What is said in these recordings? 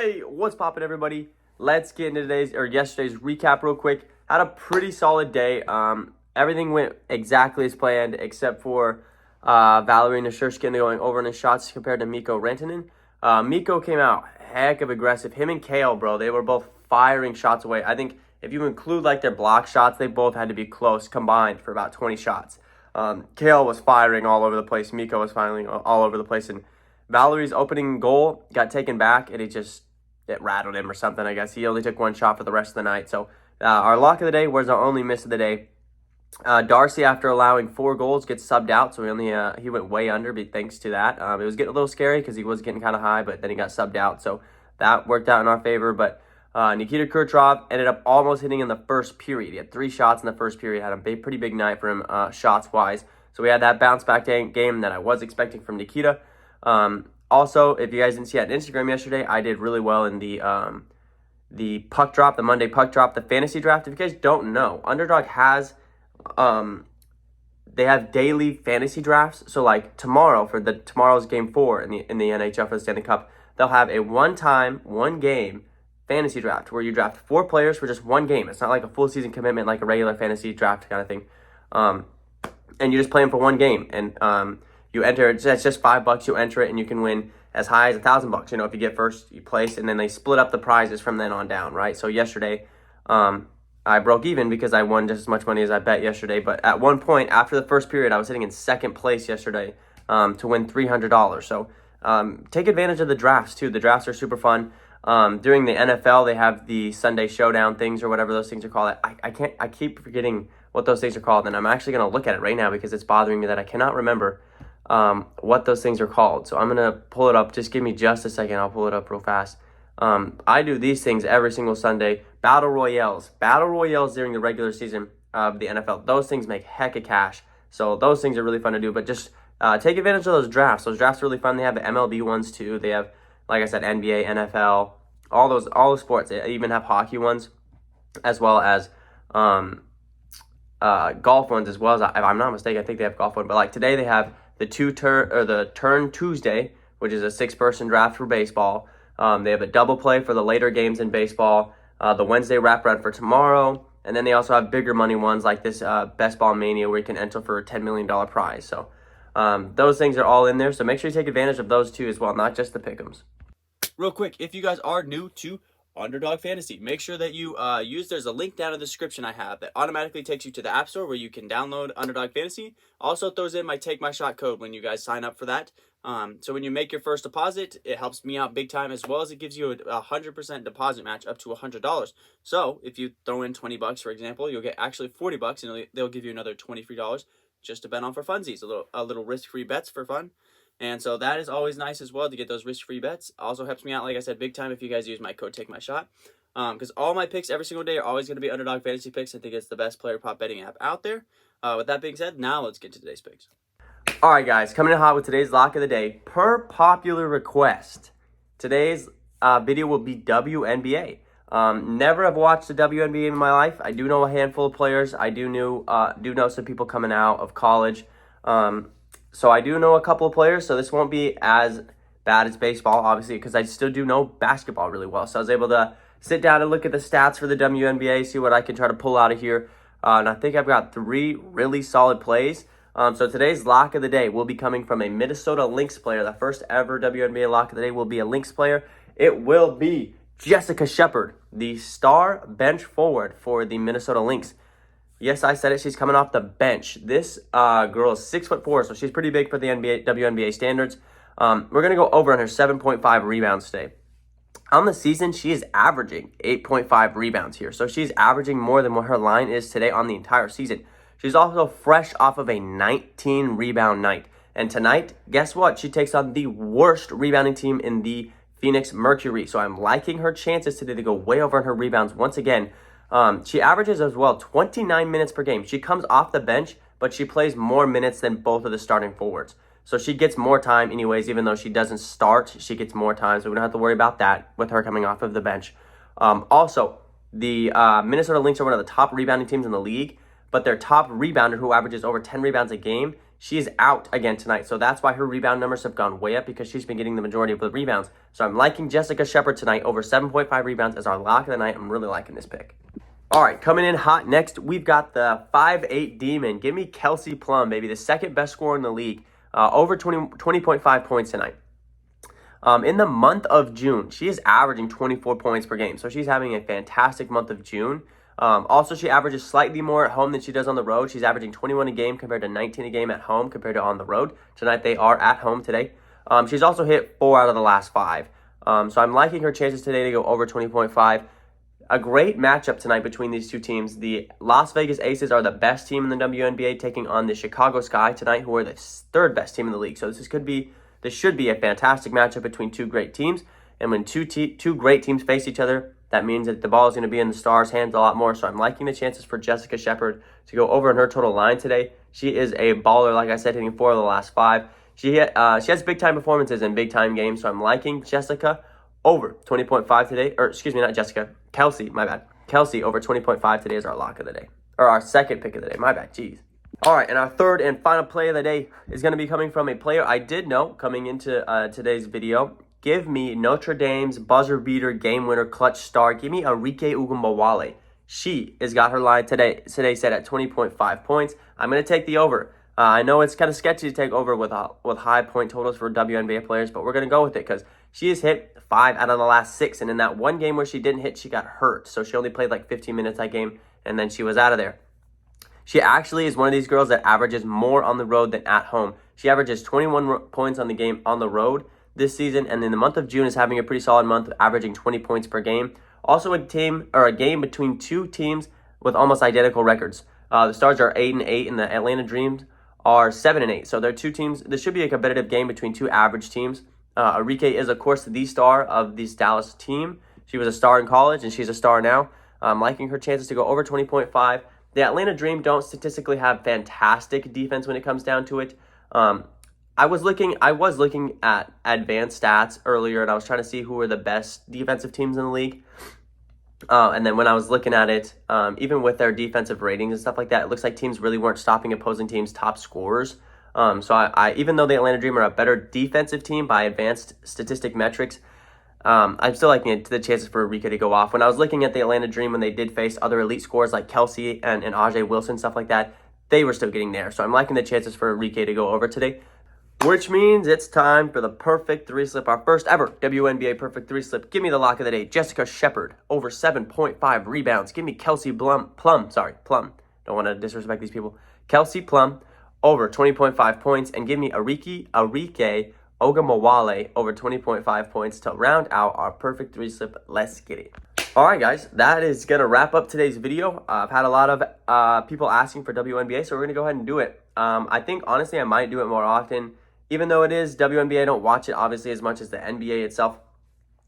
Hey, what's poppin', everybody? Let's get into yesterday's recap real quick. Had a pretty solid day. Everything went exactly as planned, except for Valerie Nashurshkin going over in his shots compared to Mikko Rantanen. Mikko came out heck of aggressive. Him and Kale, bro, they were both firing shots away. I think if you include like their block shots, they both had to be close combined for about 20 shots. Kale was firing all over the place. Mikko was firing all over the place, and Valerie's opening goal got taken back, and it rattled him or something, I guess. He only took one shot for the rest of the night. So our lock of the day was our only miss of the day. Darcy, after allowing 4 goals, gets subbed out, so he went way under, but thanks to that. It was getting a little scary because he was getting kind of high, but then he got subbed out, so that worked out in our favor. But Nikita Kucherov ended up almost hitting in the first period. He had 3 shots in the first period. Had a pretty big night for him shots-wise. So we had that bounce-back game that I was expecting from Nikita. Also, if you guys didn't see it on Instagram yesterday, I did really well in the puck drop, the Monday puck drop, the fantasy draft. If you guys don't know, Underdog has they have daily fantasy drafts. So like tomorrow for tomorrow's game 4 in the NHL for the Stanley Cup, they'll have a one game fantasy draft where you draft 4 players for just one game. It's not like a full season commitment like a regular fantasy draft kind of thing. And you just play them for one game, and you enter. It's just $5. You enter it, and you can win as high as $1,000. You know, if you get first, you place, and then they split up the prizes from then on down, right? So yesterday, I broke even because I won just as much money as I bet yesterday. But at one point after the first period, I was sitting in second place yesterday to win $300. So take advantage of the drafts too. The drafts are super fun. During the NFL, they have the Sunday Showdown things or whatever those things are called. I keep forgetting what those things are called, and I'm actually going to look at it right now because it's bothering me that I cannot remember what those things are called. So I'm going to pull it up. Just give me just a second. I'll pull it up real fast. I do these things every single Sunday. Battle Royales during the regular season of the NFL. Those things make heck of cash. So those things are really fun to do, but just take advantage of those drafts. Those drafts are really fun. They have the MLB ones too. They have, like I said, NBA, NFL, all the sports. They even have hockey ones, as well as golf ones as well. As if I'm not mistaken, I think they have golf one. But like today, they have the Turn Tuesday, which is a 6-person draft for baseball. They have a double play for the later games in baseball. The Wednesday wrap around for tomorrow, and then they also have bigger money ones like this Best Ball Mania, where you can enter for a $10 million prize. So those things are all in there. So make sure you take advantage of those too as well, not just the pick'ems. Real quick, if you guys are new to Underdog Fantasy, make sure that you there's a link down in the description I have that automatically takes you to the App Store where you can download Underdog Fantasy. Also throws in my TAKEMYSHOT code when you guys sign up for that. So when you make your first deposit, it helps me out big time, as well as it gives you a 100% deposit match up to $100. So if you throw in $20, for example, you'll get actually $40, and they'll give you another $20 free just to bet on for funsies, a little risk-free bets for fun. And so that is always nice as well to get those risk-free bets. Also helps me out, like I said, big time if you guys use my code TAKEMYSHOT. Because all my picks every single day are always going to be Underdog Fantasy picks. I think it's the best player prop betting app out there. With that being said, now let's get to today's picks. All right, guys, coming in hot with today's lock of the day. Per popular request, today's video will be WNBA. Never have watched the WNBA in my life. I do know a handful of players. I do know some people coming out of college. So I do know a couple of players, so this won't be as bad as baseball, obviously, because I still do know basketball really well. So I was able to sit down and look at the stats for the WNBA, see what I can try to pull out of here. And I think I've got 3 really solid plays. So today's lock of the day will be coming from a Minnesota Lynx player. The first ever WNBA lock of the day will be a Lynx player. It will be Jessica Shepard, the star bench forward for the Minnesota Lynx. Yes, I said it. She's coming off the bench. This girl is 6'4", so she's pretty big for the WNBA standards. We're going to go over on her 7.5 rebounds today. On the season, she is averaging 8.5 rebounds here. So she's averaging more than what her line is today on the entire season. She's also fresh off of a 19 rebound night. And tonight, guess what? She takes on the worst rebounding team in the Phoenix Mercury. So I'm liking her chances today to go way over on her rebounds once again. She averages as well 29 minutes per game. She comes off the bench, but she plays more minutes than both of the starting forwards. So she gets more time anyways, even though she doesn't start, she gets more time. So we don't have to worry about that with her coming off of the bench. Also, the Minnesota Lynx are one of the top rebounding teams in the league, but their top rebounder, who averages over 10 rebounds a game, she is out again tonight. So that's why her rebound numbers have gone way up, because she's been getting the majority of the rebounds. So I'm liking Jessica Shepard tonight over 7.5 rebounds as our lock of the night. I'm really liking this pick. All right, coming in hot next, we've got the 5'8 Demon. Give me Kelsey Plum, baby, the second best scorer in the league, over 20.5 points tonight. In the month of June, she is averaging 24 points per game. So she's having a fantastic month of June. Also, she averages slightly more at home than she does on the road. She's averaging 21 a game compared to 19 a game at home compared to on the road. Tonight, they are at home today. She's also hit 4 out of the last 5. So I'm liking her chances today to go over 20.5. A great matchup tonight between these two teams. The Las Vegas Aces are the best team in the WNBA, taking on the Chicago Sky tonight, who are the third best team in the league. So this should be a fantastic matchup between two great teams. And when two great teams face each other, that means that the ball is going to be in the Stars' hands a lot more. So I'm liking the chances for Jessica Shepard to go over in her total line today. She is a baller, like I said, hitting 4 of the last 5. She has big-time performances in big-time games. So I'm liking Jessica over 20.5 today. Or excuse me, not Jessica. Kelsey, my bad. Kelsey over 20.5 today is our lock of the day. Or our second pick of the day. My bad, jeez. All right, and our third and final play of the day is going to be coming from a player I did know coming into today's video. Give me Notre Dame's buzzer beater, game winner, clutch star. Give me Arike Ogunbowale. She has got her line today set at 20.5 points. I'm going to take the over. I know it's kind of sketchy to take over with high point totals for WNBA players, but we're going to go with it because she has hit 5 out of the last 6. And in that one game where she didn't hit, she got hurt. So she only played like 15 minutes that game, and then she was out of there. She actually is one of these girls that averages more on the road than at home. She averages 21 points on the game on the road this season, and in the month of June is having a pretty solid month, averaging 20 points per game. Also a game between two teams with almost identical records. The Stars are 8-8, and the Atlanta Dreams are 7-8. So they're two teams. This should be a competitive game between two average teams. Arike is, of course, the star of this Dallas team. She was a star in college, and she's a star now. I'm liking her chances to go over 20.5. The Atlanta Dream don't statistically have fantastic defense when it comes down to it. I was looking at advanced stats earlier, and I was trying to see who were the best defensive teams in the league. And then when I was looking at it, even with their defensive ratings and stuff like that, it looks like teams really weren't stopping opposing teams' top scorers. So I even though the Atlanta Dream are a better defensive team by advanced statistic metrics, I'm still liking the chances for Arike to go off. When I was looking at the Atlanta Dream, when they did face other elite scorers like Kelsey and Ajay Wilson, stuff like that, they were still getting there. So I'm liking the chances for Arike to go over today, which means it's time for the perfect 3-slip, our first ever WNBA perfect 3-slip. Give me the lock of the day, Jessica Shepard, over 7.5 rebounds. Give me Kelsey Plum. Don't want to disrespect these people. Kelsey Plum, over 20.5 points, and give me Arike Ogunbowale over 20.5 points to round out our perfect 3-slip. Let's get it. All right, guys, that is going to wrap up today's video. I've had a lot of people asking for WNBA, so we're going to go ahead and do it. I think, honestly, I might do it more often. Even though it is WNBA, I don't watch it, obviously, as much as the NBA itself.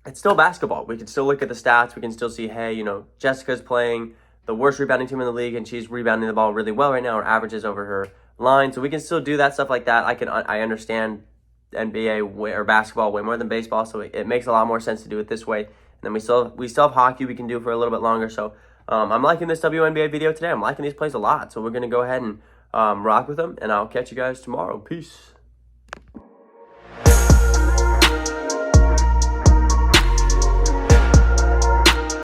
It's still basketball. We can still look at the stats. We can still see, hey, Jessica's playing the worst rebounding team in the league, and she's rebounding the ball really well right now. Her averages over her line. So we can still do that stuff like that. I understand NBA or basketball way more than baseball, so it makes a lot more sense to do it this way. And then we still have hockey we can do for a little bit longer. So I'm liking this WNBA video today. I'm liking these plays a lot. So we're going to go ahead and rock with them, and I'll catch you guys tomorrow. Peace.